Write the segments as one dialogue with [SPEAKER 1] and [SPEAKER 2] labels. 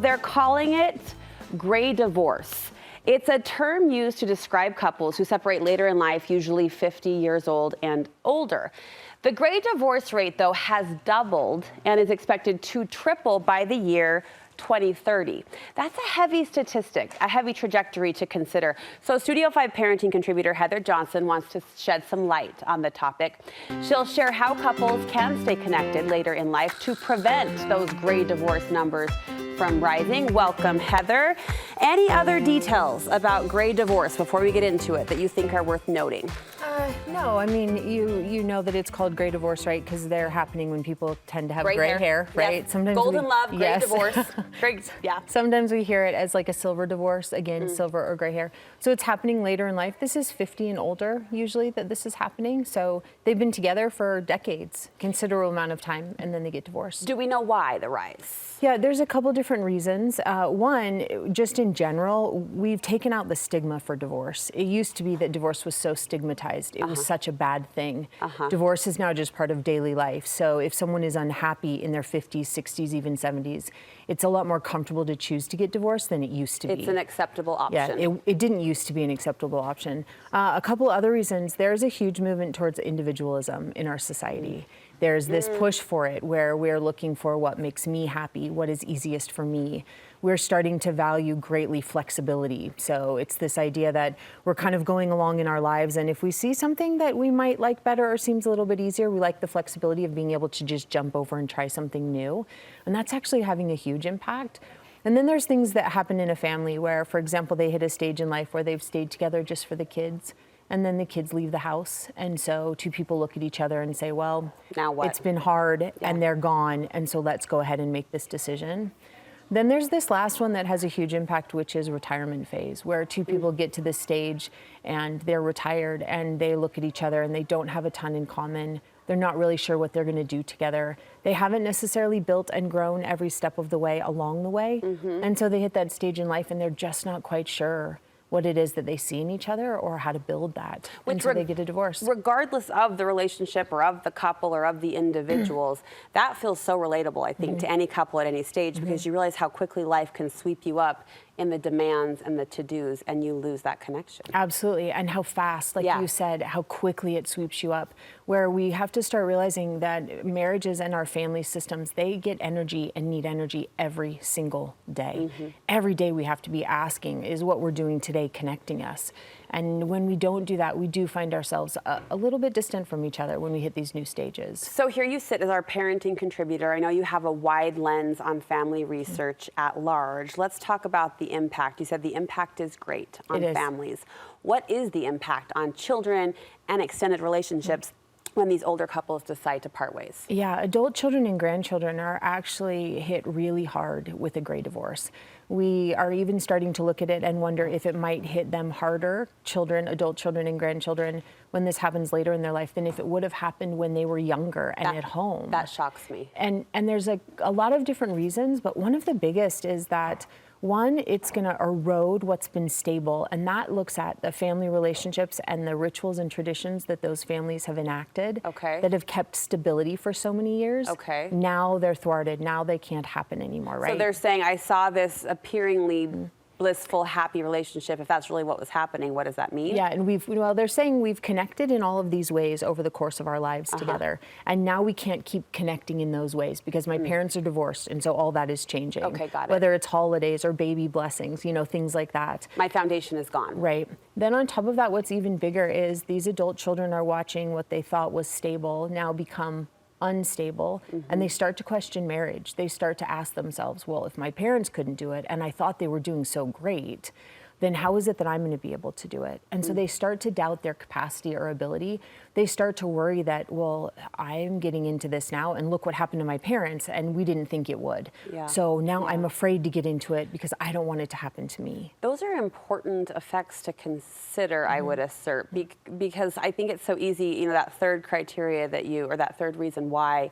[SPEAKER 1] They're calling it gray divorce. It's a term used to describe couples who separate later in life, usually 50 years old and older. The gray divorce rate, though, has doubled and is expected to triple by the year 2030. That's a heavy statistic, a heavy trajectory to consider. So Studio 5 parenting contributor Heather Johnson wants to shed some light on the topic. She'll share how couples can stay connected later in life to prevent those gray divorce numbers from rising. Welcome, Heather. Any other details about gray divorce before we get into it that you think are worth noting?
[SPEAKER 2] No, I mean, you know that it's called gray divorce, right? Because they're happening when people tend to have gray hair, right?
[SPEAKER 1] Yes. Sometimes golden love, gray divorce. Great, yeah.
[SPEAKER 2] Sometimes we hear it as like a silver divorce, again, silver or gray hair. So it's happening later in life. This is 50 and older usually that this is happening. So they've been together for decades, considerable amount of time, and then they get divorced.
[SPEAKER 1] Do we know why the rise?
[SPEAKER 2] Yeah, there's a couple different reasons. One, just in general, we've taken out the stigma for divorce. It used to be that divorce was so stigmatized. It was such a bad thing. Divorce is now just part of daily life. So if someone is unhappy in their 50s, 60s, even 70s, it's a lot more comfortable to choose to get divorced than it used to be.
[SPEAKER 1] It's an acceptable option.
[SPEAKER 2] Yeah, it didn't used to be an acceptable option. A couple other reasons. There's a huge movement towards individualism in our society. There's this push for it where we're looking for what makes me happy, what is easiest for me. We're starting to value greatly flexibility. So it's this idea that we're kind of going along in our lives, and if we see something that we might like better or seems a little bit easier, we like the flexibility of being able to just jump over and try something new. And that's actually having a huge impact. And then there's things that happen in a family where, for example, they hit a stage in life where they've stayed together just for the kids. And then the kids leave the house. And so two people look at each other and say, well,
[SPEAKER 1] now what?
[SPEAKER 2] It's been hard and they're gone. And so let's go ahead and make this decision. Then there's this last one that has a huge impact, which is retirement phase, where two people get to this stage and they're retired and they look at each other and they don't have a ton in common. They're not really sure what they're going to do together. They haven't necessarily built and grown every step of the way along the way. And so they hit that stage in life and they're just not quite sure what it is that they see in each other or how to build that. And so they get a divorce.
[SPEAKER 1] Regardless of the relationship or of the couple or of the individuals, that feels so relatable, I think, to any couple at any stage, because you realize how quickly life can sweep you up in the demands and the to-dos, and you lose that connection.
[SPEAKER 2] Absolutely, and how fast, like you said, how quickly it sweeps you up, where we have to start realizing that marriages and our family systems, they get energy and need energy every single day. Every day we have to be asking, is what we're doing today connecting us? And when we don't do that, we do find ourselves a little bit distant from each other when we hit these new stages.
[SPEAKER 1] So here you sit as our parenting contributor. I know you have a wide lens on family research at large. Let's talk about the impact. You said the impact is great on families. What is the impact on children and extended relationships when these older couples decide to part ways? Yeah,
[SPEAKER 2] adult children and grandchildren are actually hit really hard with a gray divorce. We are even starting to look at it and wonder if it might hit them harder, children, adult children and grandchildren, when this happens later in their life than if it would have happened when they were younger and at home.
[SPEAKER 1] That shocks me.
[SPEAKER 2] And there's a lot of different reasons, but one of the biggest is that one, it's going to erode what's been stable, and that looks at the family relationships and the rituals and traditions that those families have enacted that have kept stability for so many years. Now they're thwarted. Now they can't happen anymore, right?
[SPEAKER 1] So they're saying, I saw this appearingly blissful, happy relationship. If that's really what was happening, what does that mean?
[SPEAKER 2] Yeah, and they're saying we've connected in all of these ways over the course of our lives together, and now we can't keep connecting in those ways because my parents are divorced, and so all that is changing.
[SPEAKER 1] Okay, got it.
[SPEAKER 2] Whether it's holidays or baby blessings, things like that.
[SPEAKER 1] My foundation is gone.
[SPEAKER 2] Right. Then on top of that, what's even bigger is these adult children are watching what they thought was stable now become unstable, and they start to question marriage. They start to ask themselves, well, if my parents couldn't do it and I thought they were doing so great, then how is it that I'm going to be able to do it? And so they start to doubt their capacity or ability. They start to worry that, well, I'm getting into this now, and look what happened to my parents, and we didn't think it would. So now I'm afraid to get into it because I don't want it to happen to me.
[SPEAKER 1] Those are important effects to consider, I would assert, because I think it's so easy, that third criteria or that third reason why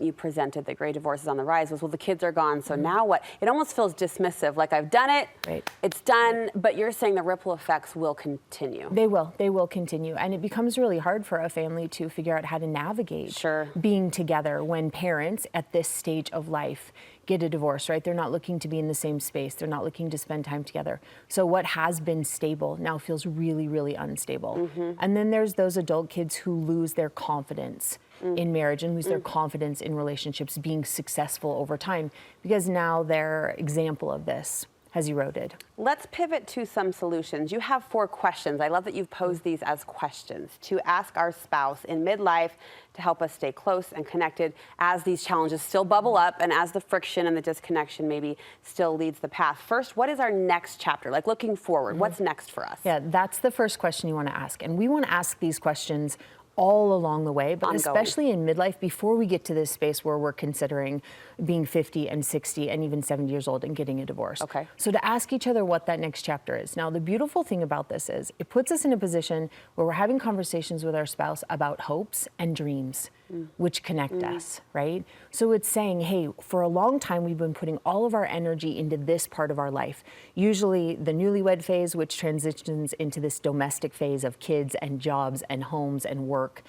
[SPEAKER 1] you presented that gray divorce is on the rise was, well, the kids are gone, so now what? It almost feels dismissive, like I've done it, it's done, but you're saying the ripple effects will continue.
[SPEAKER 2] They will continue, and it becomes really hard for a family to figure out how to navigate being together when parents at this stage of life get a divorce, right? They're not looking to be in the same space. They're not looking to spend time together. So what has been stable now feels really, really unstable. And then there's those adult kids who lose their confidence in marriage and lose their confidence in relationships being successful over time because now their example of this has eroded.
[SPEAKER 1] Let's pivot to some solutions. You have 4 questions. I love that you've posed these as questions to ask our spouse in midlife to help us stay close and connected as these challenges still bubble up and as the friction and the disconnection maybe still leads the path. First, what is our next chapter? Like looking forward, what's next for us?
[SPEAKER 2] Yeah, that's the first question you want to ask. And we want to ask these questions all along the way, but
[SPEAKER 1] Ongoing.
[SPEAKER 2] especially in midlife before we get to this space where we're considering being 50 and 60 and even 70 years old and getting a divorce.
[SPEAKER 1] Okay.
[SPEAKER 2] So to ask each other what that next chapter is. Now, the beautiful thing about this is it puts us in a position where we're having conversations with our spouse about hopes and dreams, which connect us, right? So it's saying, hey, for a long time, we've been putting all of our energy into this part of our life, usually the newlywed phase, which transitions into this domestic phase of kids and jobs and homes and work.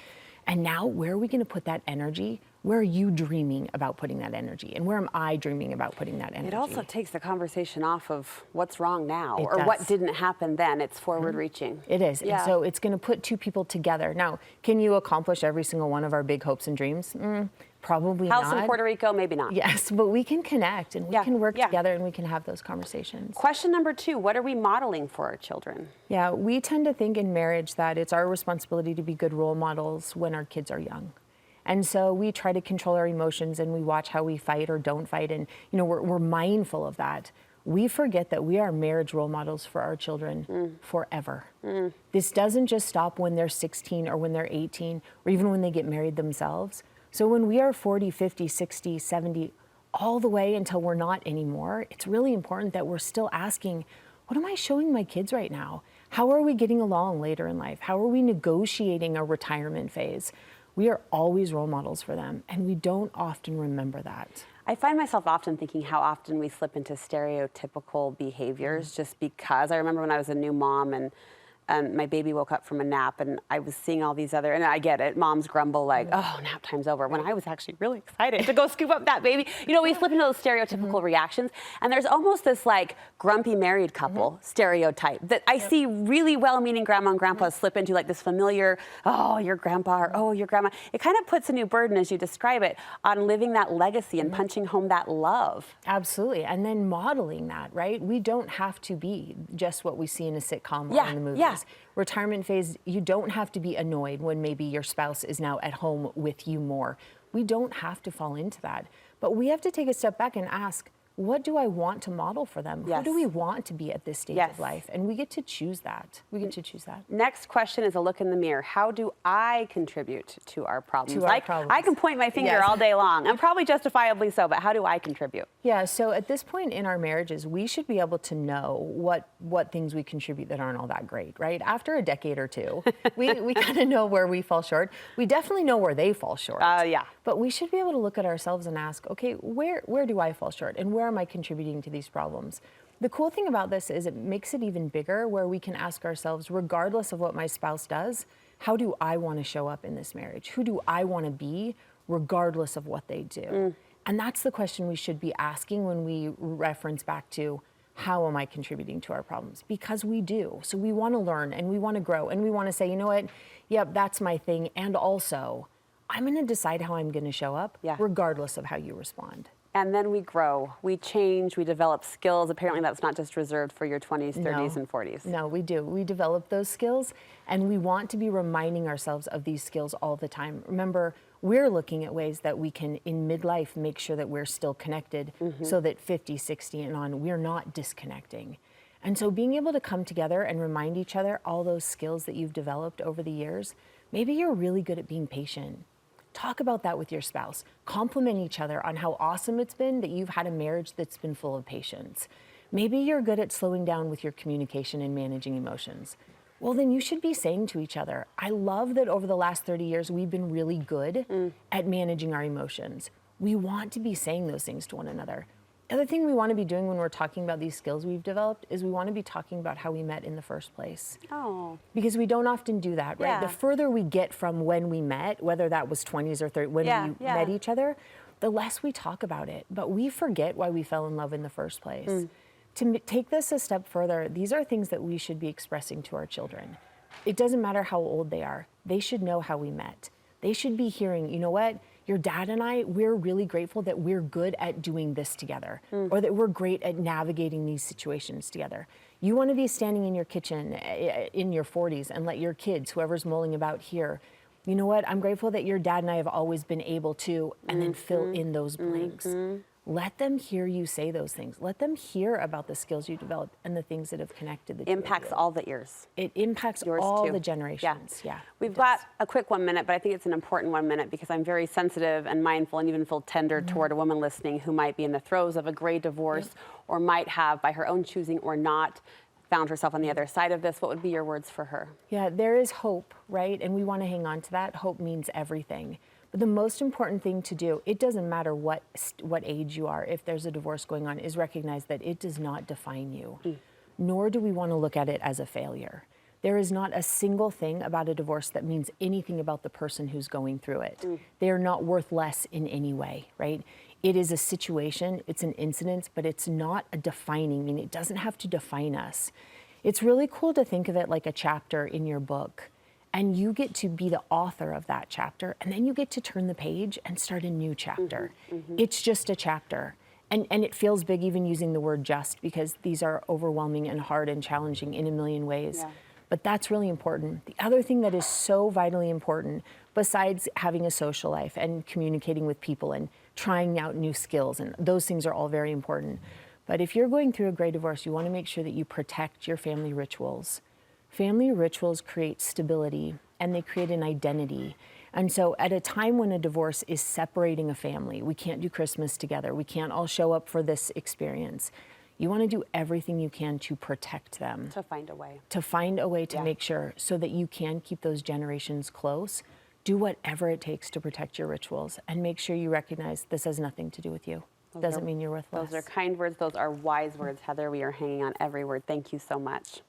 [SPEAKER 2] And now, where are we going to put that energy? Where are you dreaming about putting that energy? And where am I dreaming about putting that energy?
[SPEAKER 1] It also takes the conversation off of what's wrong now
[SPEAKER 2] It
[SPEAKER 1] or
[SPEAKER 2] does.
[SPEAKER 1] what didn't happen then. It's forward reaching.
[SPEAKER 2] It is.
[SPEAKER 1] Yeah.
[SPEAKER 2] And so it's going to put 2 people together. Now, can you accomplish every single one of our big hopes and dreams? Probably
[SPEAKER 1] House
[SPEAKER 2] not.
[SPEAKER 1] in Puerto Rico, maybe not.
[SPEAKER 2] Yes, but we can connect and we
[SPEAKER 1] Yeah,
[SPEAKER 2] can work
[SPEAKER 1] yeah.
[SPEAKER 2] together and we can have those conversations.
[SPEAKER 1] Question number 2, what are we modeling for our children?
[SPEAKER 2] Yeah, we tend to think in marriage that it's our responsibility to be good role models when our kids are young. And so we try to control our emotions and we watch how we fight or don't fight. And, we're mindful of that. We forget that we are marriage role models for our children forever. This doesn't just stop when they're 16 or when they're 18 or even when they get married themselves. So when we are 40, 50, 60, 70, all the way until we're not anymore, it's really important that we're still asking, what am I showing my kids right now? How are we getting along later in life? How are we negotiating a retirement phase? We are always role models for them, and we don't often remember that.
[SPEAKER 1] I find myself often thinking how often we slip into stereotypical behaviors just because I remember when I was a new mom and my baby woke up from a nap and I was seeing all these other, and I get it, moms grumble like, oh, nap time's over, when I was actually really excited to go scoop up that baby. We slip into those stereotypical reactions, and there's almost this like grumpy married couple stereotype that I see really well-meaning grandma and grandpa slip into, like this familiar, oh, your grandpa, or oh, your grandma. It kind of puts a new burden, as you describe it, on living that legacy and punching home that love.
[SPEAKER 2] Absolutely, and then modeling that, right? We don't have to be just what we see in a sitcom or
[SPEAKER 1] Yeah,
[SPEAKER 2] in the movies.
[SPEAKER 1] yeah.
[SPEAKER 2] Retirement phase, you don't have to be annoyed when maybe your spouse is now at home with you more. We don't have to fall into that. But we have to take a step back and ask, what do I want to model for them?
[SPEAKER 1] Yes.
[SPEAKER 2] Who do we want to be at this stage
[SPEAKER 1] Yes.
[SPEAKER 2] of life? And we get to choose that. We get to choose that.
[SPEAKER 1] Next question is a look in the mirror. How do I contribute to our problems?
[SPEAKER 2] To our
[SPEAKER 1] Like,
[SPEAKER 2] problems.
[SPEAKER 1] I can point my finger
[SPEAKER 2] Yes.
[SPEAKER 1] all day long, and probably justifiably so, but how do I contribute?
[SPEAKER 2] Yeah, so at this point in our marriages, we should be able to know what things we contribute that aren't all that great, right? After a decade or two, we kind of know where we fall short. We definitely know where they fall short.
[SPEAKER 1] Yeah.
[SPEAKER 2] But we should be able to look at ourselves and ask, okay, where do I fall short? And where am I contributing to these problems? The cool thing about this is it makes it even bigger where we can ask ourselves, regardless of what my spouse does, how do I want to show up in this marriage? Who do I want to be regardless of what they do? And that's the question we should be asking when we reference back to how am I contributing to our problems? Because we do. So we want to learn and we want to grow and we want to say, you know what? Yep, that's my thing. And also, I'm going to decide how I'm going to show up regardless of how you respond.
[SPEAKER 1] And then we grow, we change, we develop skills. Apparently that's not just reserved for your 20s, 30s, and 40s.
[SPEAKER 2] No, we do. We develop those skills and we want to be reminding ourselves of these skills all the time. Remember, we're looking at ways that we can, in midlife, make sure that we're still connected so that 50, 60 and on, we're not disconnecting. And so being able to come together and remind each other all those skills that you've developed over the years, maybe you're really good at being patient. Talk about that with your spouse. Compliment each other on how awesome it's been that you've had a marriage that's been full of patience. Maybe you're good at slowing down with your communication and managing emotions. Well, then you should be saying to each other, I love that over the last 30 years, we've been really good at managing our emotions. We want to be saying those things to one another. The other thing we want to be doing when we're talking about these skills we've developed is we want to be talking about how we met in the first place.
[SPEAKER 1] Oh.
[SPEAKER 2] Because we don't often do that, right?
[SPEAKER 1] Yeah.
[SPEAKER 2] The further we get from when we met, whether that was 20s or 30s, when we met each other, the less we talk about it. But we forget why we fell in love in the first place. To take this a step further, these are things that we should be expressing to our children. It doesn't matter how old they are. They should know how we met. They should be hearing, you know what? Your dad and I, we're really grateful that we're good at doing this together, or that we're great at navigating these situations together. You want to be standing in your kitchen in your 40s and let your kids, whoever's mulling about here, you know what? I'm grateful that your dad and I have always been able to, and then fill in those blanks. Let them hear you say those things. Let them hear about the skills you developed and the things that have connected the two of
[SPEAKER 1] Impacts
[SPEAKER 2] you.
[SPEAKER 1] all the ears.
[SPEAKER 2] It impacts
[SPEAKER 1] Yours
[SPEAKER 2] all
[SPEAKER 1] too.
[SPEAKER 2] the generations. Yeah.
[SPEAKER 1] We've got a quick 1 minute, but I think it's an important 1 minute because I'm very sensitive and mindful and even feel tender toward a woman listening who might be in the throes of a gray divorce or might have, by her own choosing or not, found herself on the other side of this. What would be your words for her?
[SPEAKER 2] Yeah, there is hope, right? And we want to hang on to that. Hope means everything. But the most important thing to do, it doesn't matter what age you are, if there's a divorce going on, is recognize that it does not define you. Nor do we want to look at it as a failure. There is not a single thing about a divorce that means anything about the person who's going through it. They are not worth less in any way, right? It is a situation, it's an incident, but it's not a defining, I mean, it doesn't have to define us. It's really cool to think of it like a chapter in your book. And you get to be the author of that chapter, and then you get to turn the page and start a new chapter. It's just a chapter. And it feels big even using the word just, because these are overwhelming and hard and challenging in a million ways.
[SPEAKER 1] Yeah.
[SPEAKER 2] But that's really important. The other thing that is so vitally important, besides having a social life and communicating with people and trying out new skills, and those things are all very important. But if you're going through a gray divorce, you want to make sure that you protect your family rituals. Family rituals create stability and they create an identity. And so at a time when a divorce is separating a family, we can't do Christmas together, we can't all show up for this experience. You want to do everything you can to protect them.
[SPEAKER 1] To find a way.
[SPEAKER 2] To find a way to make sure so that you can keep those generations close. Do whatever it takes to protect your rituals and make sure you recognize this has nothing to do with you. Doesn't mean you're worth less.
[SPEAKER 1] Those are kind words. Those are wise words, Heather. We are hanging on every word. Thank you so much.